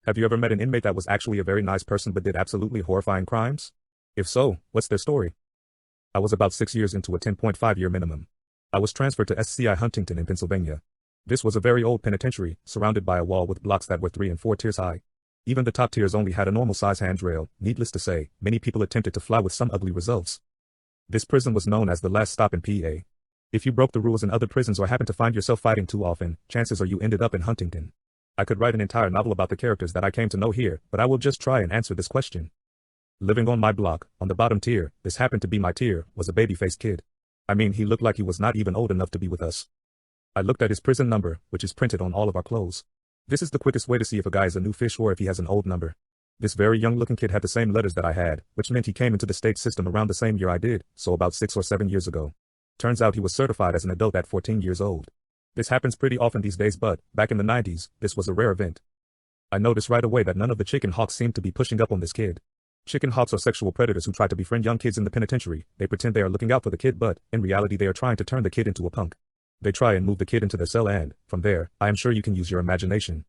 Have you ever met an inmate that was actually a very nice person but did absolutely horrifying crimes? If so, what's their story? I was about 6 years into a 10.5-year minimum. I was transferred to SCI Huntington in Pennsylvania. This was a very old penitentiary, surrounded by a wall with blocks that were 3 and 4 tiers high. Even the top tiers only had a normal size handrail. Needless to say, many people attempted to fly with some ugly results. This prison was known as the last stop in PA. If you broke the rules in other prisons or happened to find yourself fighting too often, chances are you ended up in Huntington. I could write an entire novel about the characters that I came to know here, but I will just try and answer this question. Living on my block, on the bottom tier, this happened to be my tier, was a baby-faced kid. I mean, he looked like he was not even old enough to be with us. I looked at his prison number, which is printed on all of our clothes. This is the quickest way to see if a guy is a new fish or if he has an old number. This very young-looking kid had the same letters that I had, which meant he came into the state system around the same year I did, so about 6 or 7 years ago. Turns out he was certified as an adult at 14 years old. This happens pretty often these days, but back in the 90s, this was a rare event. I noticed right away that none of the chicken hawks seemed to be pushing up on this kid. Chicken hawks are sexual predators who try to befriend young kids in the penitentiary. They pretend they are looking out for the kid, but in reality they are trying to turn the kid into a punk. They try and move the kid into their cell and, from there, I am sure you can use your imagination.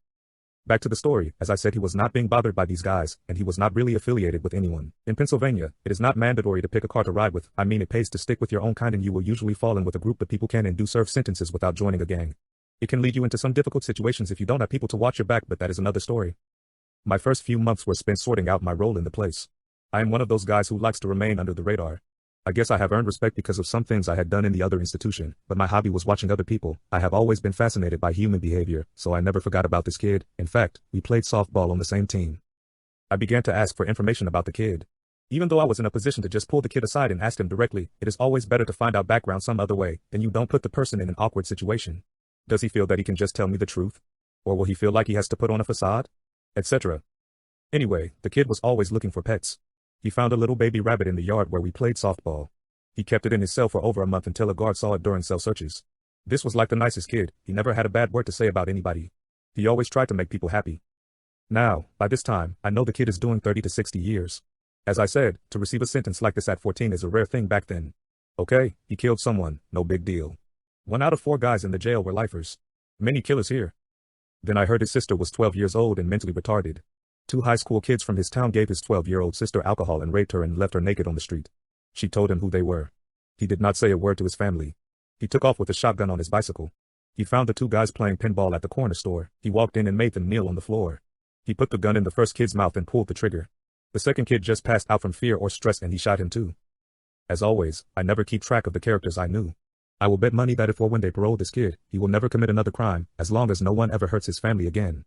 Back to the story, as I said, he was not being bothered by these guys, and he was not really affiliated with anyone. In Pennsylvania, it is not mandatory to pick a car to ride with. I mean, it pays to stick with your own kind and you will usually fall in with a group of people can and do serve sentences without joining a gang. It can lead you into some difficult situations if you don't have people to watch your back, but that is another story. My first few months were spent sorting out my role in the place. I am one of those guys who likes to remain under the radar. I guess I have earned respect because of some things I had done in the other institution, but my hobby was watching other people. I have always been fascinated by human behavior, so I never forgot about this kid. In fact, we played softball on the same team. I began to ask for information about the kid. Even though I was in a position to just pull the kid aside and ask him directly, it is always better to find out background some other way, then you don't put the person in an awkward situation. Does he feel that he can just tell me the truth? Or will he feel like he has to put on a facade? Etc. Anyway, the kid was always looking for pets. He found a little baby rabbit in the yard where we played softball. He kept it in his cell for over a month until a guard saw it during cell searches. This was like the nicest kid. He never had a bad word to say about anybody. He always tried to make people happy. Now, by this time, I know the kid is doing 30 to 60 years. As I said, to receive a sentence like this at 14 is a rare thing back then. Okay, he killed someone, no big deal. 1 out of 4 guys in the jail were lifers. Many killers here. Then I heard his sister was 12 years old and mentally retarded. 2 high school kids from his town gave his 12-year-old sister alcohol and raped her and left her naked on the street. She told him who they were. He did not say a word to his family. He took off with a shotgun on his bicycle. He found the 2 guys playing pinball at the corner store. He walked in and made them kneel on the floor. He put the gun in the first kid's mouth and pulled the trigger. The second kid just passed out from fear or stress and he shot him too. As always, I never keep track of the characters I knew. I will bet money that if or when they parole this kid, he will never commit another crime, as long as no one ever hurts his family again.